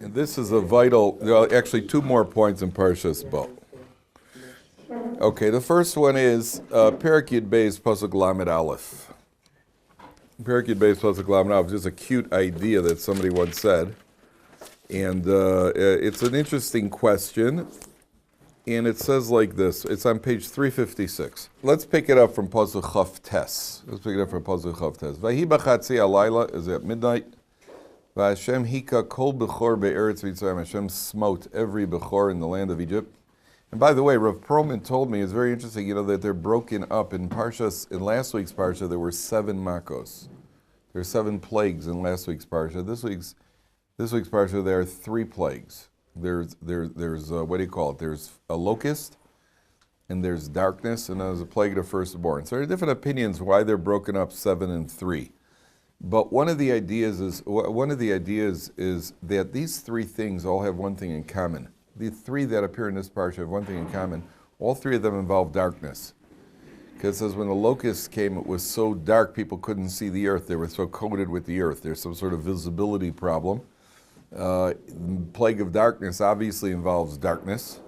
And this is a vital, there are actually two more points in Parshas Bo. Okay, the first one is Perek Yud Beis Pasuk Lamed Aleph. Perek Yud Beis Pasuk Lamed Aleph is just a cute idea that somebody once said. And it's an interesting question. And it says like this. It's on page 356. Let's pick it up from Pasuk Chaf Tes. Vahi b'chatzi alayla is at midnight. V'Hashem hika kol bechor be'eretz Mitzrayim. Hashem smote every bechor in the land of Egypt. And by the way, Rav Perlman told me, it's very interesting, that they're broken up. In last week's Parsha, there were 7 makos. There are 7 plagues in last week's Parsha. This week's Parsha, there are 3 plagues. There's what do you call it? There's a locust, and there's darkness, and there's a plague of the firstborn. So there are different opinions why they're broken up 7 and 3. But one of the ideas is that these 3 things all have one thing in common. The 3 that appear in this parsha have one thing in common. All 3 of them involve darkness. Because it says when the locusts came, it was so dark people couldn't see the earth. They were so coated with the earth. There's some sort of visibility problem. Plague of darkness obviously involves darkness.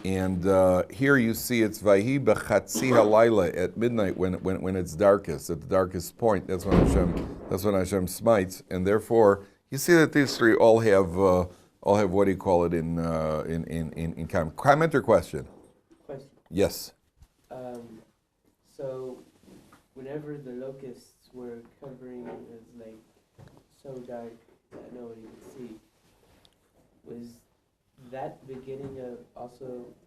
And here you see it's Vahi b'chatzi halayla at midnight when it's darkest, at the darkest point. That's when Hashem smites. And therefore, you see that these 3 all have what do you call it in common? Comment or question? Question. Yes. So, whenever the locusts were covering it was like so dark that nobody could see, was that beginning of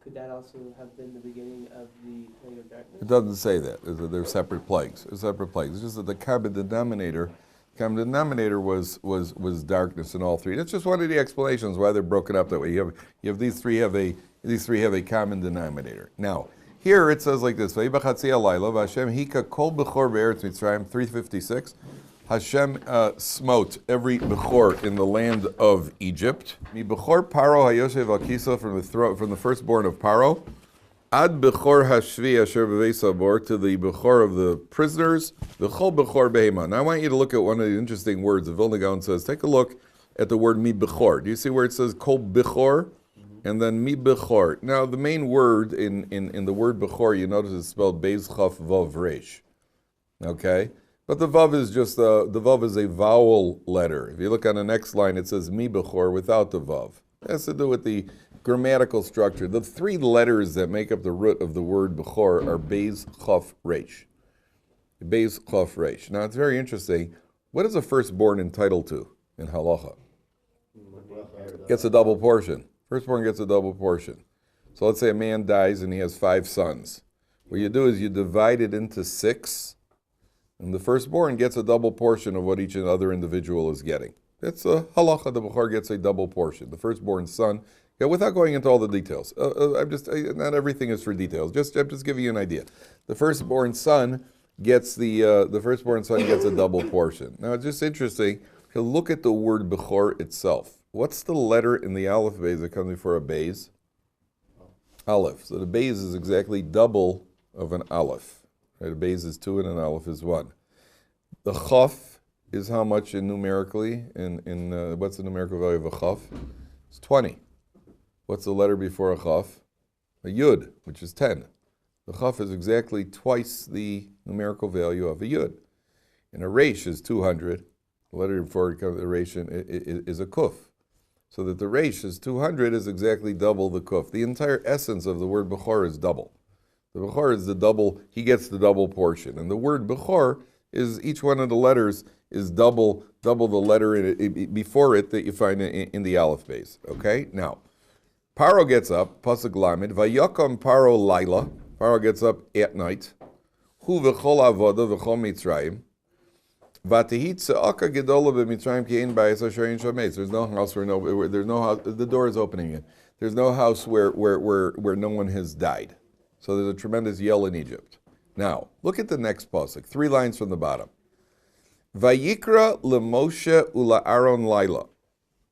could that also have been the beginning of the plague of darkness? It doesn't say that. They're separate plagues. It's just that the common denominator was darkness in all 3. That's just one of the explanations why they're broken up that way. You have these three have a common denominator. Now, here it says like this: Vahi b'chatzi halayla v'Hashem hika kol bechor be'eretz Mitzrayim. 356. Hashem smote every bechor in the land of Egypt. Mi bechor Paro hayoshev al kisa, from the firstborn of Paro, ad bechor hashvi asher b'veis habor, to the bechor of the prisoners, v'chol bechor behema. Now I want you to look at one of the interesting words. The Vilna Gaon says, take a look at the word mi bechor. Do you see where it says kol bechor? And then mi bechor. Now the main word in the word bechor, you notice it's spelled beis chaf vav resh. Okay? But the vav is just the vav is a vowel letter. If you look on the next line, it says mi bechor without the vav. It has to do with the grammatical structure. The 3 letters that make up the root of the word bechor are beis chaf resh. Beis chaf resh. Now it's very interesting. What is a firstborn entitled to in halacha? Gets a double portion. Firstborn gets a double portion. So let's say a man dies and he has 5 sons. What you do is you divide it into 6. And the firstborn gets a double portion of what each other individual is getting. That's a halacha. The bechor gets a double portion. The firstborn son, without going into all the details. Not everything is for details. I'm just giving you an idea. The firstborn son gets a double portion. Now it's just interesting to look at the word bechor itself. What's the letter in the aleph beis that comes before a beis? Aleph. So the beis is exactly double of an aleph. Right, a beis is 2 and an aleph is 1. The chaf is how much numerically? What's the numerical value of a chaf? It's 20. What's the letter before a chaf? A yud, which is 10. The chaf is exactly twice the numerical value of a yud. And a resh is 200. The letter before the resh is a kuf. So that the resh is 200 is exactly double the kuf. The entire essence of the word bechor is double. The bechor is the double, he gets the double portion. And the word bechor is, each one of the letters is double the letter before it that you find in the aleph beis. Okay? Now, Paro gets up, pasuk lamed, vayakam Paro laila. Paro gets up at night. Hu v'chol avoda v'chol Mitzrayim. V'tehi tza'aka gedola b'Mitzrayim ki ein bayis asher ein shameis. There's no house there's no house, the door is opening again. There's no house where no one has died. So there's a tremendous yell in Egypt. Now, look at the next pasuk, 3 lines from the bottom. Vayikra leMoshe ula Aaron laila.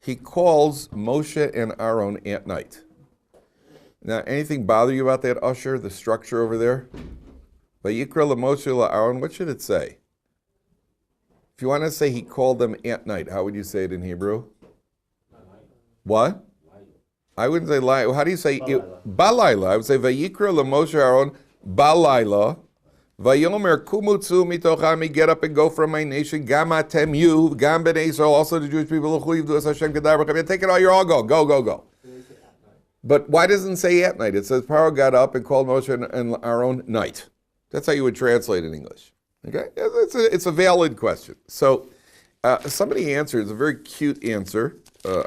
He calls Moshe and Aaron at night. Now, anything bother you about that, Usher, the structure over there? Vayikra leMoshe ula Aaron, what should it say? If you want to say he called them at night, how would you say it in Hebrew? What? I wouldn't say Laila. How do you say Balayla? I would say Vayikra LaMoshe Aaron Balayla. Vayomer Kumutsu Mitochami, get up and go from my nation. Gamatem you, Gam Ben Israel, also the Jewish people. Take it all, you're all go. But why doesn't it say at night? It says Paro got up and called Moshe and Aaron night. That's how you would translate in English. Okay, it's a valid question. So somebody answered. It's a very cute answer.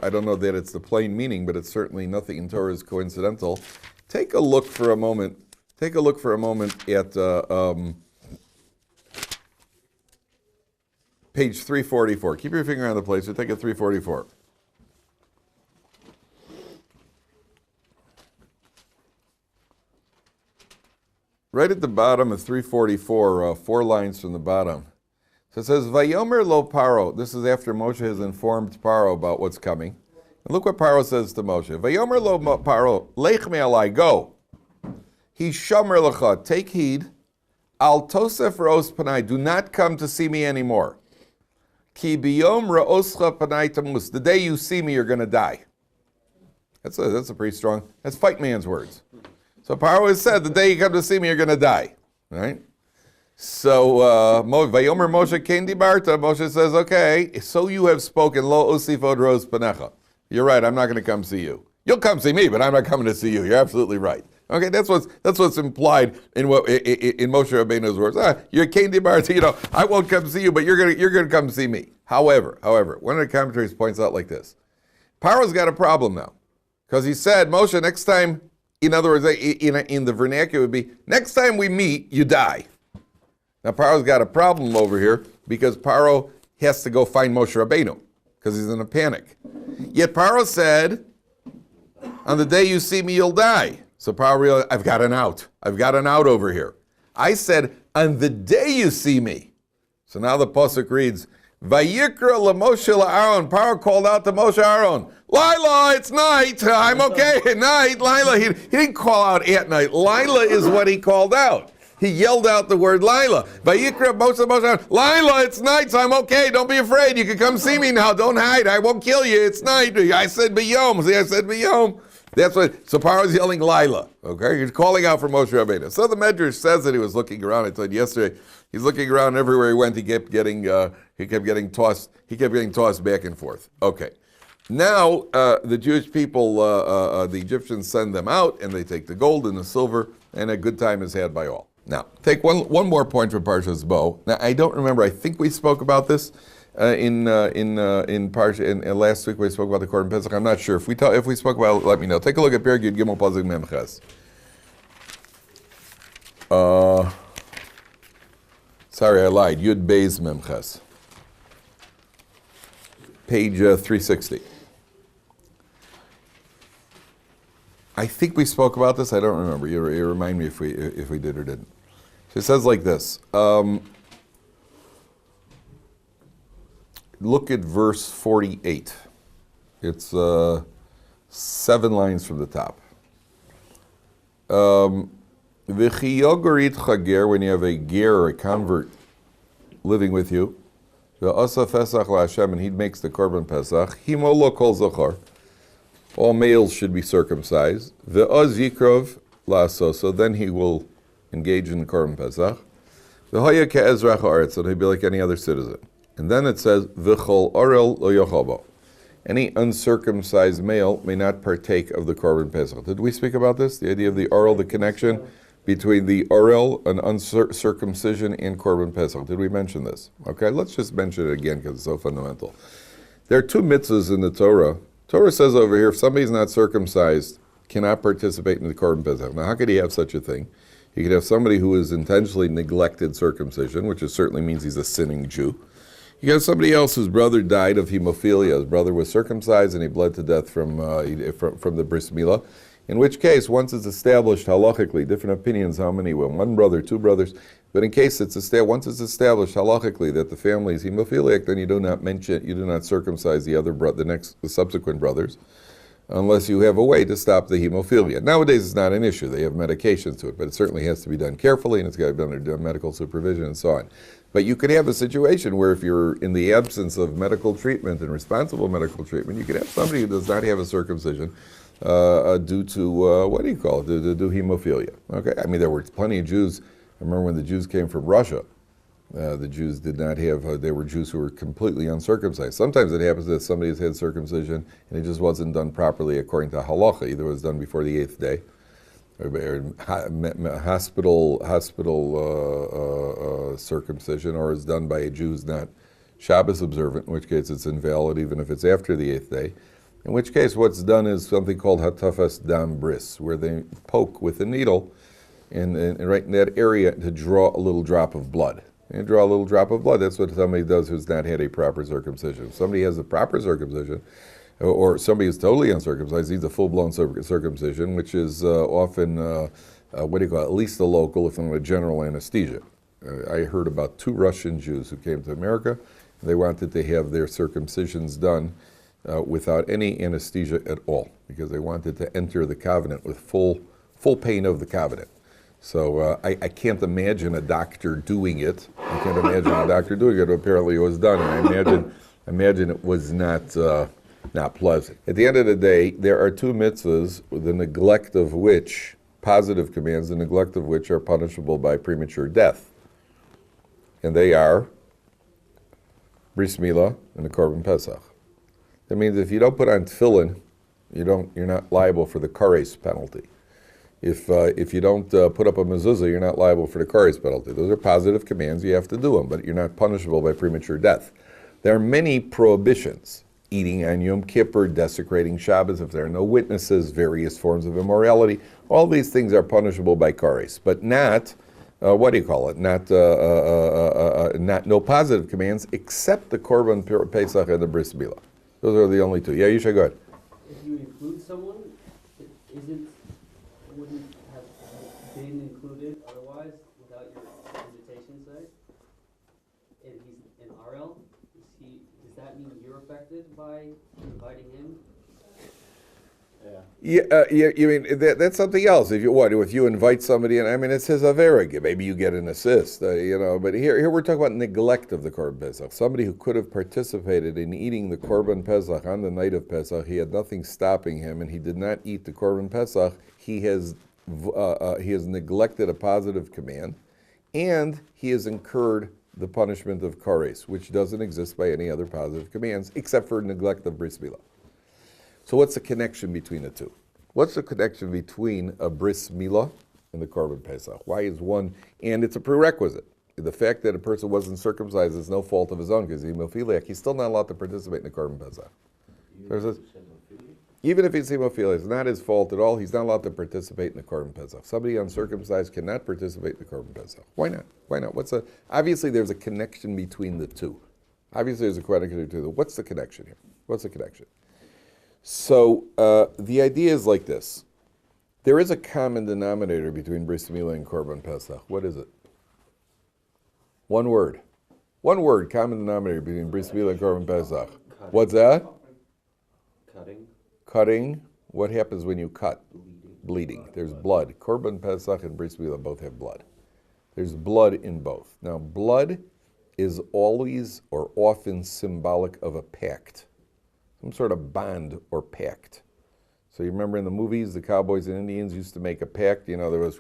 I don't know that it's the plain meaning, but it's certainly nothing in Torah is coincidental. Take a look for a moment. Take a look for a moment at page 344. Keep your finger on the place. Take it 344. Right at the bottom of 344, 4 lines from the bottom. So it says, Vayomer lo Paro. This is after Moshe has informed Paro about what's coming. And look what Paro says to Moshe. Vayomer lo Paro, lech me alai, go. He shomer lecha, take heed. Al tosef ra'os panai, do not come to see me anymore. Ki biyom ra'oscha panai tamus, the day you see me, you're going to die. That's a pretty strong, that's fight man's words. So Paro has said, the day you come to see me, you're going to die. Right? So, Vayomer Moshe Kain Dibarta, Moshe says, okay, so you have spoken, lo osifod ros panecha. You're right, I'm not going to come see you. You'll come see me, but I'm not coming to see you. You're absolutely right. Okay, that's what's implied in Moshe Rabbeinu's words. You're Kain Dibarta, I won't come see you, but you're gonna come see me. However, one of the commentaries points out like this. Paro's got a problem now. Because he said, Moshe, next time, in other words, in the vernacular would be, next time we meet, you die. Now Paro's got a problem over here because Paro has to go find Moshe Rabbeinu because he's in a panic. Yet Paro said, on the day you see me, you'll die. So Paro realized, I've got an out. I've got an out over here. I said, on the day you see me. So now the pasuk reads, Vayikra LaMoshe LaAaron. Paro called out to Moshe Aaron, Lila, it's night. I'm okay at night. Lila, he didn't call out at night. Lila is what he called out. He yelled out the word Lila. Vayikra Moshe Aaron. Lila, it's night, so I'm okay. Don't be afraid. You can come see me now. Don't hide. I won't kill you. It's night. I said B'yom. See, I said B'yom. That's what. So Paro's yelling Lila. Okay, he's calling out for Moshe Rabbeinu. So the Medrash says that he was looking around. I told you yesterday. He's looking around everywhere he went. He kept getting tossed. He kept getting tossed back and forth. Okay. Now the Jewish people, the Egyptians send them out, and they take the gold and the silver, and a good time is had by all. Now, take one more point from Parshas Bo. Now, I don't remember. I think we spoke about this in Parsha. And last week we spoke about the Korban Pesach. I'm not sure if we spoke about it. Let me know. Take a look at Perek Yud Gimel Pasuk Mem Ches. Sorry, I lied. Yud Beis Mem Ches. Page 360. I think we spoke about this. I don't remember. You remind me if we did or didn't. So it says like this. Look at verse 48. It's 7 lines from the top. V'chiyogorit chager, when you have a ger or a convert living with you, v'asa fesach la'Hashem, and he makes the korban pesach, himo lo kol zachar. All males should be circumcised. Ve'oz yikrov la'aso, so then he will engage in the korban pesach. V'hoya ke'ezrach ha'aretz, so he'll be like any other citizen. And then it says, V'chol orel lo yochabo. Any uncircumcised male may not partake of the korban pesach. Did we speak about this? The idea of the orel, the connection between the orel, an uncircumcision, and korban pesach. Did we mention this? Okay, let's just mention it again because it's so fundamental. There are 2 mitzvahs in the Torah. Torah says over here, if somebody's not circumcised, cannot participate in the korban pesach. Now, how could he have such a thing? He could have somebody who has intentionally neglected circumcision, which certainly means he's a sinning Jew. You got somebody else whose brother died of hemophilia. His brother was circumcised and he bled to death from the bris milah. In which case, once it's established halachically, different opinions how many, 1 brother, 2 brothers, but in case once it's established halachically that the family is hemophiliac, then you do not circumcise the subsequent brothers. unless you have a way to stop the hemophilia. Nowadays, it's not an issue. They have medications to it, but it certainly has to be done carefully, and it's got to be under medical supervision and so on. But you could have a situation where if you're in the absence of medical treatment and responsible medical treatment, you could have somebody who does not have a circumcision due to, due to hemophilia. Okay, I mean, there were plenty of Jews. I remember when the Jews came from Russia, the Jews did not have, they were Jews who were completely uncircumcised. Sometimes it happens that somebody has had circumcision and it just wasn't done properly according to halacha. Either it was done before the 8th day, hospital circumcision, or is done by a Jew who's not Shabbos observant, in which case it's invalid even if it's after the 8th day. In which case what's done is something called hatafas dam bris, where they poke with a needle and right in that area to draw a little drop of blood. And draw a little drop of blood. That's what somebody does who's not had a proper circumcision. If somebody has a proper circumcision, or somebody who's totally uncircumcised, needs a full-blown circumcision, which is often, at least a local, if not a general anesthesia. I heard about 2 Russian Jews who came to America. They wanted to have their circumcisions done without any anesthesia at all, because they wanted to enter the covenant with full pain of the covenant. So I can't imagine a doctor doing it. I can't imagine a doctor doing it. Apparently it was done, and I imagine it was not pleasant. At the end of the day, there are 2 mitzvahs, the neglect of which, positive commands, the neglect of which are punishable by premature death. And they are bris milah and the korban pesach. That means if you don't put on tefillin, you're not liable for the kares penalty. If you don't put up a mezuzah, you're not liable for the kares penalty. Those are positive commands, you have to do them, but you're not punishable by premature death. There are many prohibitions: eating on Yom Kippur, desecrating Shabbos, if there are no witnesses, various forms of immorality. All these things are punishable by kares, but not, not no positive commands, except the korban pesach and the bris milah. Those are the only 2. Yeah, you should go ahead. If you include someone, wouldn't have been included otherwise without your invitation, say? And he's an RL, does that mean you're affected by inviting him? You mean that's something else. If you invite somebody in, I mean, it says averig, maybe you get an assist, But here we're talking about neglect of the korban pesach. Somebody who could have participated in eating the korban pesach on the night of Pesach, he had nothing stopping him, and he did not eat the korban pesach. He has neglected a positive command, and he has incurred the punishment of kares, which doesn't exist by any other positive commands except for neglect of bris milah. So what's the connection between the 2? What's the connection between a bris milah and the korban pesach? Why is one, and it's a prerequisite. The fact that a person wasn't circumcised is no fault of his own because he's hemophiliac. He's still not allowed to participate in the korban pesach. Even if he's hemophiliac, it's not his fault at all. He's not allowed to participate in the korban pesach. Somebody uncircumcised cannot participate in the korban pesach. Why not? Why not? Obviously there's a connection between the 2. Obviously there's a connection between the 2. What's the connection here? What's the connection? So the idea is like this. There is a common denominator between bris milah and korban pesach. What is it? One word. One word, common denominator between bris milah and korban pesach. What's that? Cutting. What happens when you cut? Bleeding. There's blood. Korban pesach and bris milah both have blood. There's blood in both. Now, blood is always or often symbolic of a pact. Some sort of bond or pact. So you remember in the movies, the cowboys and Indians used to make a pact. There was,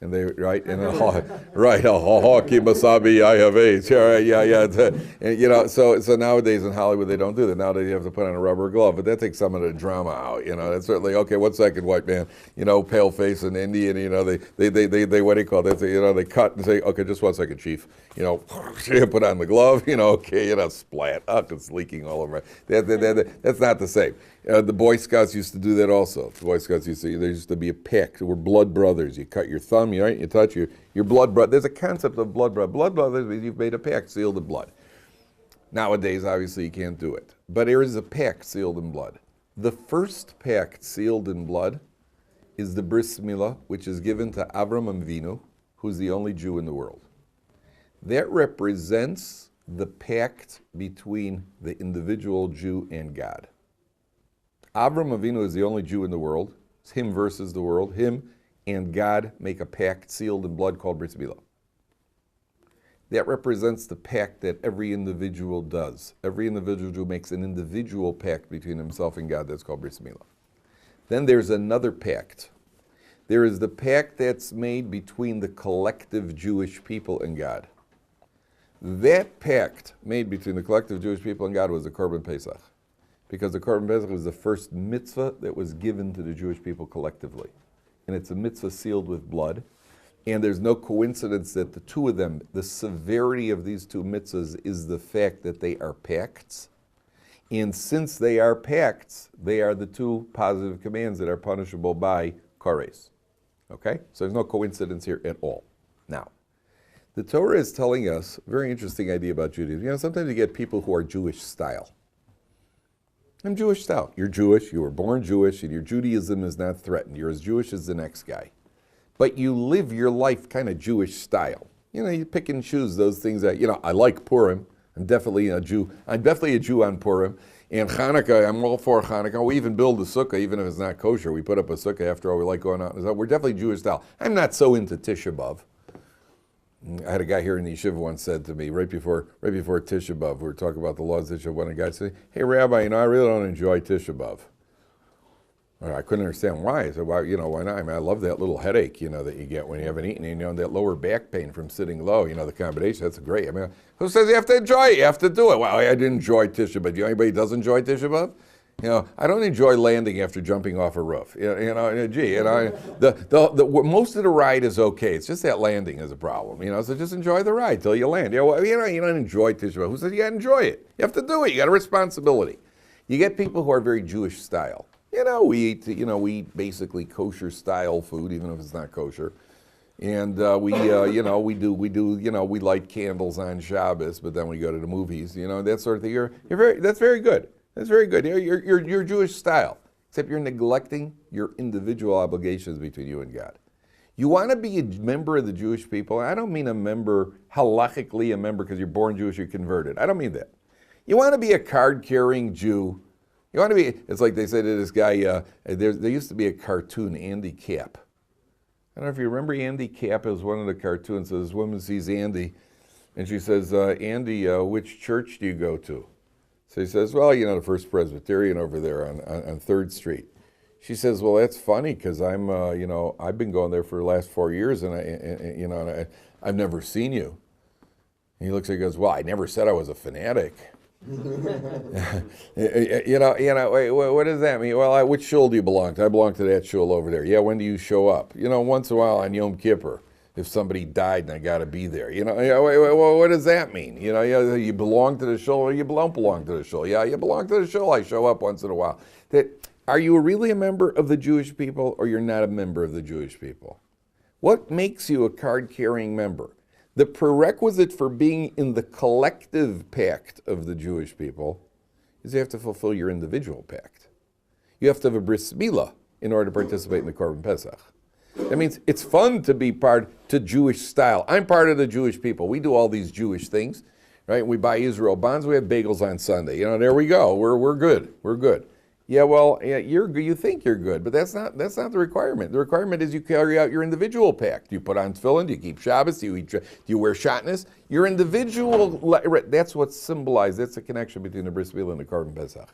and they right and keep masabi, I have AIDS. Yeah. So nowadays in Hollywood they don't do that. Nowadays you have to put on a rubber glove, but that takes some of the drama out. That's certainly okay. 1 second, white man. Pale face and Indian. They what do you call it? They cut and say, okay, just 1 second, chief. Put on the glove. Okay, splat. It's leaking all over. That's not the same. The Boy Scouts used to do that also. The Boy Scouts there used to be a pact. We're blood brothers. You cut your thumb, right? You touch your blood brother. There's a concept of blood brother. Blood brothers means you've made a pact sealed in blood. Nowadays, obviously, you can't do it. But there is a pact sealed in blood. The first pact sealed in blood is the bris milah, which is given to Avram Avinu, who's the only Jew in the world. That represents the pact between the individual Jew and God. Avram Avinu is the only Jew in the world. It's him versus the world. Him and God make a pact sealed in blood called Brit Milah. That represents the pact that every individual does. Every individual Jew makes an individual pact between himself and God that's called Brit Milah. Then there's another pact. There is the pact that's made between the collective Jewish people and God. That pact made between the collective Jewish people and God was the Korban Pesach. Because the Korban Pesach was the first mitzvah that was given to the Jewish people collectively. And it's a mitzvah sealed with blood. And there's no coincidence that the two of them, the severity of these two mitzvahs is the fact that they are pacts. And since they are pacts, they are the two positive commands that are punishable by kares. Okay? So there's no coincidence here at all. Now, the Torah is telling us a very interesting idea about Judaism. You know, sometimes you get people who are Jewish style. I'm Jewish style. You're Jewish, you were born Jewish, and your Judaism is not threatened. You're as Jewish as the next guy. But you live your life kind of Jewish style. You know, you pick and choose those things that, you know, I like Purim. I'm definitely a Jew. I'm definitely a Jew on Purim. And Hanukkah, I'm all for Hanukkah. We even build a sukkah, even if it's not kosher. We put up a sukkah after all. We like going out. We're definitely Jewish style. I'm not so into Tisha B'Av. I had a guy here in the yeshiva once said to me, right before Tisha B'Av, we were talking about the laws of Tisha B'Av, one of the guys said, hey, Rabbi, you know, I really don't enjoy Tisha B'Av. I couldn't understand why. I said, well, you know, why not? I mean, I love that little headache, you know, that you get when you haven't eaten, you know, that lower back pain from sitting low, you know, the combination, that's great. I mean, who says you have to enjoy it? You have to do it. Well, I didn't enjoy Tisha B'Av. Do you know anybody who does enjoy Tisha B'Av? You know, I don't enjoy landing after jumping off a roof. You know, gee, you know, most of the ride is okay. It's just that landing is a problem. You know, so just enjoy the ride till you land. You know, you don't enjoy Tisha B'Av. Who says you got to enjoy it? You have to do it. You got a responsibility. You get people who are very Jewish style. You know, we eat basically kosher style food, even if it's not kosher. And we light candles on Shabbos, but then we go to the movies. You know, that sort of thing. That's very good. That's very good. You're Jewish style, except you're neglecting your individual obligations between you and God. You want to be a member of the Jewish people. I don't mean a member, halachically a member because you're born Jewish, you're converted. I don't mean that. You want to be a card-carrying Jew. You want to be, it's like they said to this guy, there used to be a cartoon, Andy Cap. I don't know if you remember Andy Cap. It was one of the cartoons. So this woman sees Andy, and she says, Andy, which church do you go to? So he says, well, you know, the First Presbyterian over there on 3rd Street. She says, well, that's funny because I've been going there for the last 4 years and I've never seen you. And he looks at her and goes, well, I never said I was a fanatic. you know, wait, what does that mean? Well, which shul do you belong to? I belong to that shul over there. Yeah, when do you show up? You know, once in a while on Yom Kippur. If somebody died and I got to be there, you know, what does that mean? You know, you belong to the shul or you don't belong to the shul. Yeah, you belong to the shul. I show up once in a while. Are you really a member of the Jewish people or you're not a member of the Jewish people? What makes you a card-carrying member? The prerequisite for being in the collective pact of the Jewish people is you have to fulfill your individual pact. You have to have a bris milah in order to participate in the Korban Pesach. That means it's fun to be part to Jewish style. I'm part of the Jewish people. We do all these Jewish things, right? We buy Israel bonds. We have bagels on Sunday. You know, there we go. We're good. We're good. Yeah, well, yeah, you think you're good, but that's not the requirement. The requirement is you carry out your individual pact. You put on tefillin. Do you keep Shabbos? Do you wear shatnez? Your individual. That's what's symbolized. That's the connection between the bris milah and the Korban Pesach.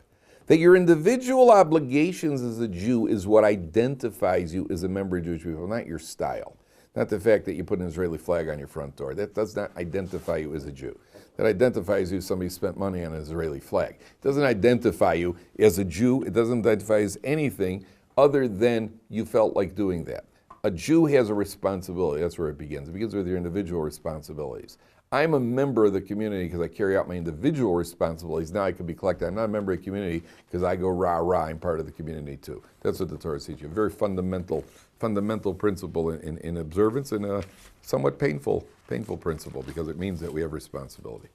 That your individual obligations as a Jew is what identifies you as a member of Jewish people, not your style. Not the fact that you put an Israeli flag on your front door. That does not identify you as a Jew. That identifies you as somebody who spent money on an Israeli flag. It doesn't identify you as a Jew. It doesn't identify as anything other than you felt like doing that. A Jew has a responsibility. That's where it begins. It begins with your individual responsibilities. I'm a member of the community because I carry out my individual responsibilities. Now I can be collected. I'm not a member of the community because I go rah-rah. I'm part of the community too. That's what the Torah teaches you. A very fundamental principle in observance and a somewhat painful principle because it means that we have responsibility.